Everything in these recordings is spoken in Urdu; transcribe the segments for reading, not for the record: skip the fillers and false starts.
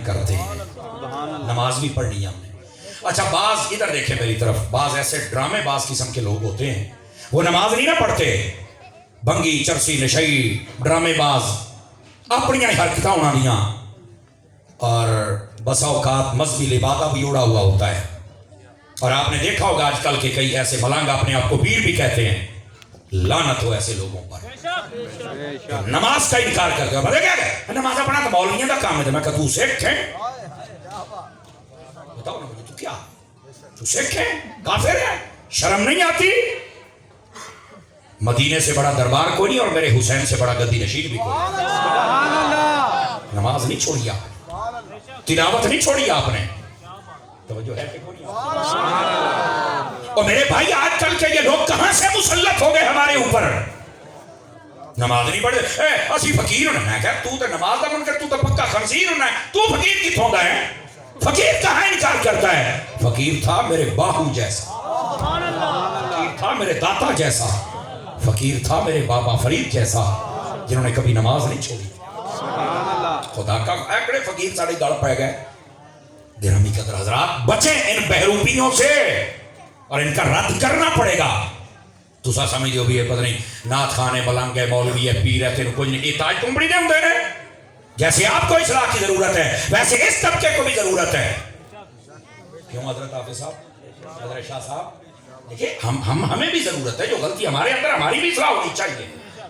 کرتے ہیں, نماز بھی پڑھنی ہے ہم نے. اچھا بعض ادھر دیکھیں میری طرف, بعض ایسے ڈرامے باز قسم کے لوگ ہوتے ہیں, وہ نماز نہیں نہ پڑھتے, بنگی چرسی نشئی ڈرامے باز اپنی حرکتیں ہونا دیاں, اور بسا اوقات مذہبی لبادہ بھی اڑا ہوا ہوتا ہے. اور آپ نے دیکھا ہوگا آج کل کے کئی ایسے ملنگ اپنے آپ کو پیر بھی کہتے ہیں, لعنت ہو ایسے لوگوں پر نماز کا انکار کرتے ہو. پتہ کیا ہے نماز پڑھنا تو مولویوں کا کام ہے. میں کہا تو سکھ ہے, بتاؤ نا مجھے تو کیا, تو سکھ ہے, کافر ہے, شرم نہیں آتی؟ مدینے سے بڑا دربار کوئی نہیں اور میرے حسین سے بڑا گدی نشین بھی کوئی نہیں. نماز نہیں چھوڑی آپ, تلاوت نہیں چھوڑی آپ نے, توجہ ہے کہ کوئی نہیں. اور میرے بھائی آج کل کے یہ لوگ کہاں سے مسلط ہو گئے ہمارے اوپر, نماز نہیں پڑھے, اسی فقیر ہونا. میں کہا تو نماز دا منکر, تو پکا خنزیر ہونا ہے, تو فقیر کی تھوندا ہے. فقیر کہاں انکار کرتا ہے؟ فقیر تھا میرے باہو جیسا, فقیر تھا میرے داتا جیسا, فقیر تھا میرے بابا فرید جیسا, جنہوں نے کبھی نماز نہیں چھوڑی. خدا کا ایکڑے فقیر ساڑے گڑ پہ گئے. گرامی قدر حضرات, بچیں ان بہروپیوں سے, اور ان کا رد کرنا پڑے گا. تو سا سمجھ دیو بھی ہے پتہ نہیں نات خانے ملنگ ہے مولوی ہے پیر ہے, تینوں کچھ نہیں, احتاج تم بڑی دے ہوں دے رہے. جیسے آپ کو اصلاح کی ضرورت ہے ویسے اس طبقے کو بھی ضرورت ہے. کیوں حضرت حافظ صاحب, حضرت شاہ صاحب, دیکھیں ہمیں بھی ضرورت ہے, جو غلطی ہمارے اندر ہماری بھی اصلاح ہونی چاہیے.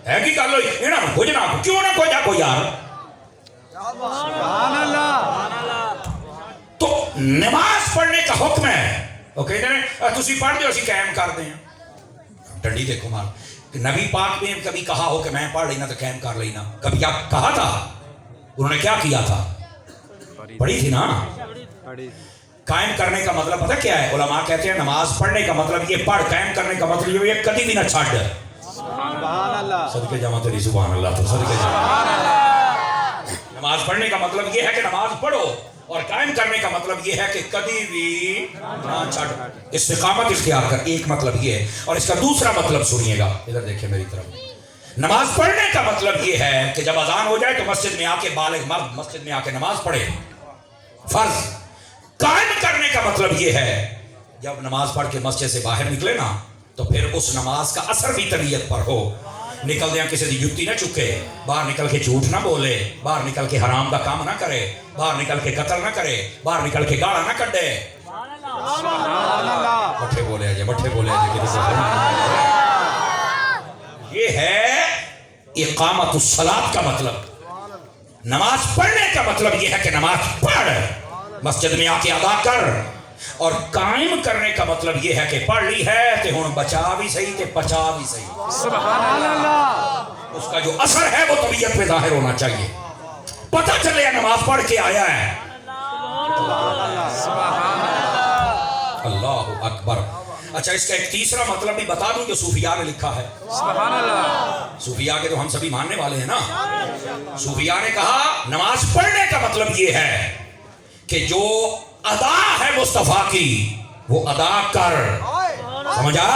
ہے کہ کر لو انہاں نہ کچھ نہ کیوں نہ کوئی جا کوئی یار. سبحان اللہ. تو نماز پڑھنے کا حکم ہے. وہ کہتے ہیں تسی پڑھ دیو اسی قائم کر دیں. ڈنڈی دیکھو مال, نبی پاک نے کبھی کہا ہو کہ میں پڑھ لینا تو قائم کر لینا, کبھی آپ کہا تھا؟ انہوں نے کیا کیا تھا؟ پڑھی تھی نا. قائم کرنے کا مطلب پتہ کیا ہے؟ علماء کہتے ہیں نماز پڑھنے کا مطلب یہ پڑھ, قائم کرنے کا مطلب یہ کبھی بھی نہ چھاڑ. سبحان اللہ, صدقے جمع تیری سبحان اللہ. تو صدقے جمع, نماز پڑھنے کا مطلب یہ ہے کہ نماز پڑھو, اور قائم کرنے کا مطلب یہ ہے کہ کبھی بھی نہ چھاڑ, استقامت اختیار کر. ایک مطلب یہ ہے, اور اس کا دوسرا مطلب سنیے گا, ادھر دیکھیں میری طرف. نماز پڑھنے کا مطلب یہ ہے کہ جب اذان ہو جائے تو مسجد میں آ کے بالغ مرد مسجد میں آ کے نماز پڑھے, فرض. قائم کرنے کا مطلب یہ ہے جب نماز پڑھ کے مسجد سے باہر نکلے نا تو پھر اس نماز کا اثر بھی طبیعت پر ہو. نکل دیا کسی دی جتی نہ چکے, باہر نکل کے جھوٹ نہ بولے, باہر نکل کے حرام دا کام نہ کرے, باہر نکل کے قتل نہ کرے, باہر نکل کے گاڑا نہ کڈے. مٹھے بولے آجے, مٹھے بولے آجے. یہ ہے اقامت الصلاۃ کا مطلب. نماز پڑھنے کا مطلب یہ ہے کہ نماز پڑھ, مسجد میں آ کے ادا کر. اور قائم کرنے کا مطلب یہ ہے کہ پڑھ لی ہے کہ ہن بچا بھی صحیح کہ پچا بھی صحیح. سبحان اللہ. اس کا جو اثر ہے وہ طبیعت پہ ظاہر ہونا چاہیے, پتہ چلے نماز پڑھ کے آیا ہے. اللہ اکبر. اچھا اس کا ایک تیسرا مطلب بھی بتا دوں جو صوفیاء نے لکھا ہے. سبحان اللہ. صوفیاء کے تو ہم سبھی ماننے والے ہیں نا. صوفیاء نے کہا نماز پڑھنے کا مطلب یہ ہے کہ جو ادا ہے مصطفیٰ کی وہ ادا کر, سمجھا.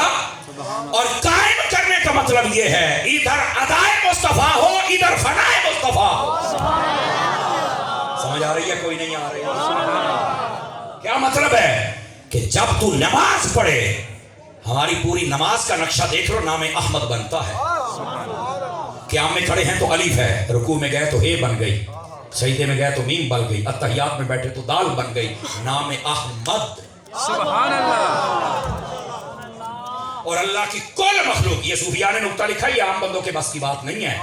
اور قائم کرنے کا مطلب یہ ہے ادھر ادائے مصطفیٰ ہو ادھر فنائے مصطفیٰ ہو. سمجھ آ رہی ہے کوئی نہیں آ رہی؟ کیا مطلب ہے کہ جب تو نماز پڑھے, ہماری پوری نماز کا نقشہ دیکھ لو, نام احمد بنتا ہے. قیام میں کھڑے ہیں تو الف ہے, رکوع میں گئے تو اے بن گئی, سجدے میں گئے تو میم بن گئی, اتحیات میں بیٹھے تو دال بن گئی, نام احمد. سبحان اللہ. اور اللہ کی کل مخلوق, یہ صوفیاء نے نقطہ لکھا, یہ عام بندوں کے بس کی بات نہیں ہے,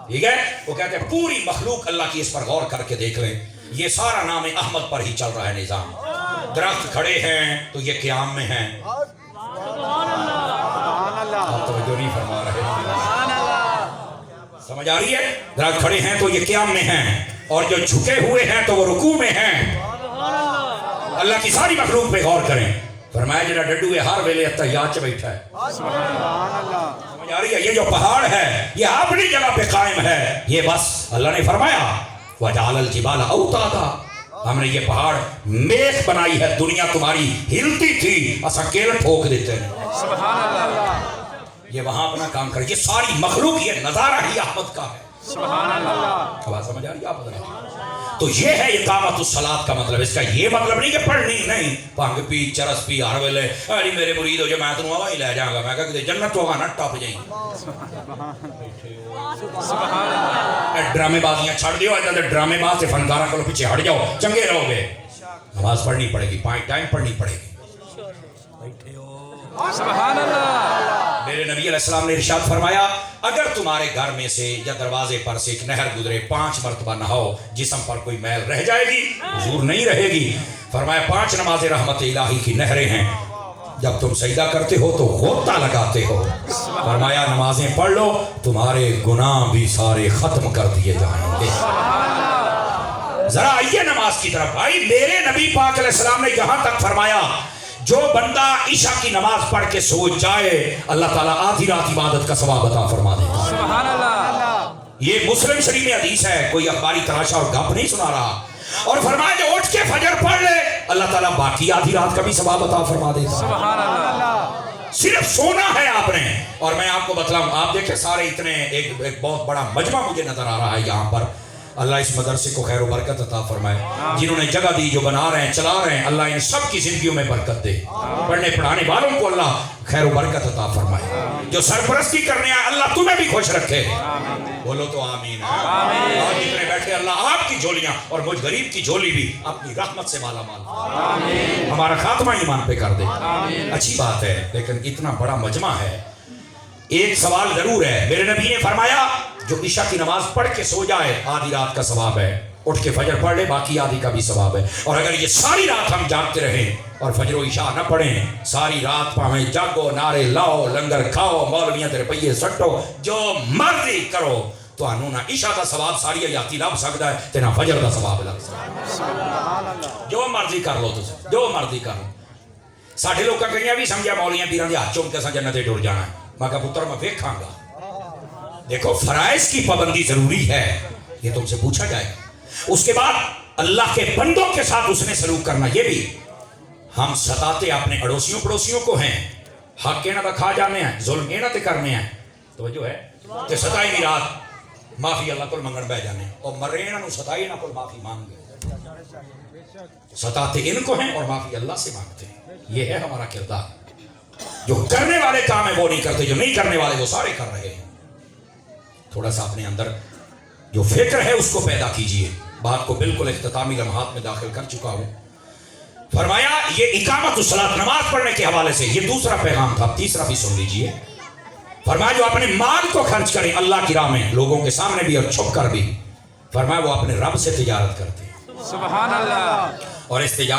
ٹھیک ہے. وہ کہتے ہیں پوری مخلوق اللہ کی اس پر غور کر کے دیکھ لیں, یہ سارا نام احمد پر ہی چل رہا ہے نظام. درخت کھڑے ہیں تو یہ قیام میں ہیں. آپ توجہ نہیں فرما رہے, سمجھ آ رہی ہے؟ درخت کھڑے ہیں تو یہ قیام میں ہیں, اور جو جھکے ہوئے ہیں تو وہ رکوع میں ہیں. اللہ کی ساری مخلوق پہ غور کریں. فرمایا جنہا ڈڈو ہے ہر ویلے اتحیات چ بیٹھا ہے. سمجھ آ رہی ہے؟ یہ جو پہاڑ ہے یہ اپنی جگہ پہ قائم ہے. یہ بس اللہ نے فرمایا وَجَعَلَ الْجِبَالَ أَوْتَادًا, ہم نے یہ پہاڑ میخ بنائی ہے. دنیا تمہاری ہلتی تھی, اسا کیل ٹھوک دیتے ہیں. سبحان اللہ. یہ وہاں اپنا کام کرے. یہ ساری مخلوق, یہ نظارہ ہی احمد کا ہے. سبحان اللہ. اب سمجھ آ رہی ہے آپ؟ تو یہ ہے اقامت الصلاۃ کا مطلب. اس کا یہ مطلب نہیں کہ پڑھنی نہیں بھنگ پی چرس پی ہر ویلے ارے میرے مرید ہو جو میں تنوں ہوا ہی لے جاؤں گا. میں کہا کہ جنت ہوگا نہ ٹپ جائیں. ڈرامے بازیاں چھڑ دیو. ڈرامے باز سے فنکارہ کو پیچھے ہٹ جاؤ چنگے رہو گے. نماز پڑھنی پڑے گی 5 ٹائم پڑھنی پڑے گی. سبحان اللہ. میرے نبی علیہ السلام نے ارشاد فرمایا اگر تمہارے گھر میں سے یا دروازے پر سے ایک نہر گزرے 5 مرتبہ نہاؤ جسم پر کوئی میل رہ جائے گی حضور نہیں رہے گی. فرمایا 5 نمازیں رحمت الہی کی نہریں ہیں. جب تم سجدہ کرتے ہو تو غوطہ لگاتے ہو. فرمایا نمازیں پڑھ لو تمہارے گناہ بھی سارے ختم کر دیے جائیں گے. ذرا آئیے نماز کی طرف. بھائی میرے نبی پاک علیہ السلام نے یہاں تک فرمایا جو بندہ عشاء کی نماز پڑھ کے سو جائے اللہ تعالیٰ آدھی رات عبادت کا ثواب عطا فرما دیتا ہے. سبحان اللہ. یہ مسلم شریف میں حدیث ہے. کوئی اخباری تراشا اور گپ نہیں سنا رہا. اور فرمایا جو اٹھ کے فجر پڑھ لے اللہ تعالیٰ باقی آدھی رات کا بھی ثواب عطا فرما دیتا ہے. سبحان اللہ. صرف سونا ہے آپ نے. اور میں آپ کو بتلاؤں آپ دیکھیں سارے اتنے ایک بہت بڑا مجمع مجھے نظر آ رہا ہے یہاں پر. اللہ اس مدرسے کو خیر و برکت عطا فرمائے. جنہوں نے جگہ دی جو بنا رہے ہیں چلا رہے ہیں اللہ ان سب کی زندگیوں میں برکت دے. پڑھنے پڑھانے والوں کو اللہ خیر و برکت عطا فرمائے. جو سرپرستی کرنے آئے اللہ تمہیں بھی خوش رکھے. بولو تو آمین. آج جتنے بیٹھے اللہ آپ کی جھولیاں اور مجھ غریب کی جھولی بھی اپنی رحمت سے مالا مال. ہمارا خاتمہ ایمان پہ کر دے. اچھی بات ہے لیکن اتنا بڑا مجمع ہے. ایک سوال ضرور ہے. میرے نبی نے فرمایا جو عشاء کی نماز پڑھ کے سو جائے آدھی رات کا ثواب ہے. اٹھ کے فجر پڑھ لے باقی آدھی کا بھی ثواب ہے. اور اگر یہ ساری رات ہم جاگتے رہیں اور فجر و عشاء نہ پڑھیں ساری رات پاویں جاگو نعرے لاؤ لنگر کھاؤ مولویاں تے روپیے سٹو جو مرضی کرو تو انہوں نہ عشاء کا ثواب ساری حیاتی لب سکتا ہے تے نہ فجر کا ثواب لگ سکتا ہے. جو مرضی کر لو تسی جو مرضی کر لو. ساڈے لوگ کہیں بھی سمجھا مولیاں پیراں دے ہاتھ چوم کے اساں جنت ٹر جانا ہے. میں کہا پتر میں ویکھاں گا. دیکھو فرائض کی پابندی ضروری ہے یہ تم سے پوچھا جائے گا. اس کے بعد اللہ کے بندوں کے ساتھ اس نے سلوک کرنا. یہ بھی ہم ستاتے اپنے اڑوسیوں پڑوسیوں کو ہیں. حق کے نہ تو کھا جانے ہیں ظلم یہ نہ تے کرنے ہیں. توجہ ہے کہ ستائی بھی رات معافی اللہ کو منگن بہ جانے اور مرے نہ ستائی نہ کو معافی مانگ گے. ستاتے ان کو ہیں اور معافی اللہ سے مانگتے ہیں. یہ ہے ہمارا کردار. جو کرنے والے کام ہیں وہ نہیں کرتے جو نہیں کرنے والے وہ سارے کر رہے ہیں. تھوڑا سا اپنے اندر جو فکر ہے اس کو پیدا کیجئے. بات کو بالکل اختتامی لمحات میں داخل کر چکا ہوں. فرمایا یہ اقامت الصلاۃ نماز پڑھنے کے حوالے سے یہ دوسرا پیغام تھا. تیسرا بھی سن لیجئے. فرمایا جو اپنے مال کو خرچ کریں اللہ کی راہ میں لوگوں کے سامنے بھی اور چھپ کر بھی فرمایا وہ اپنے رب سے تجارت کرتے ہیں. سبحان اللہ. اور اس تجارت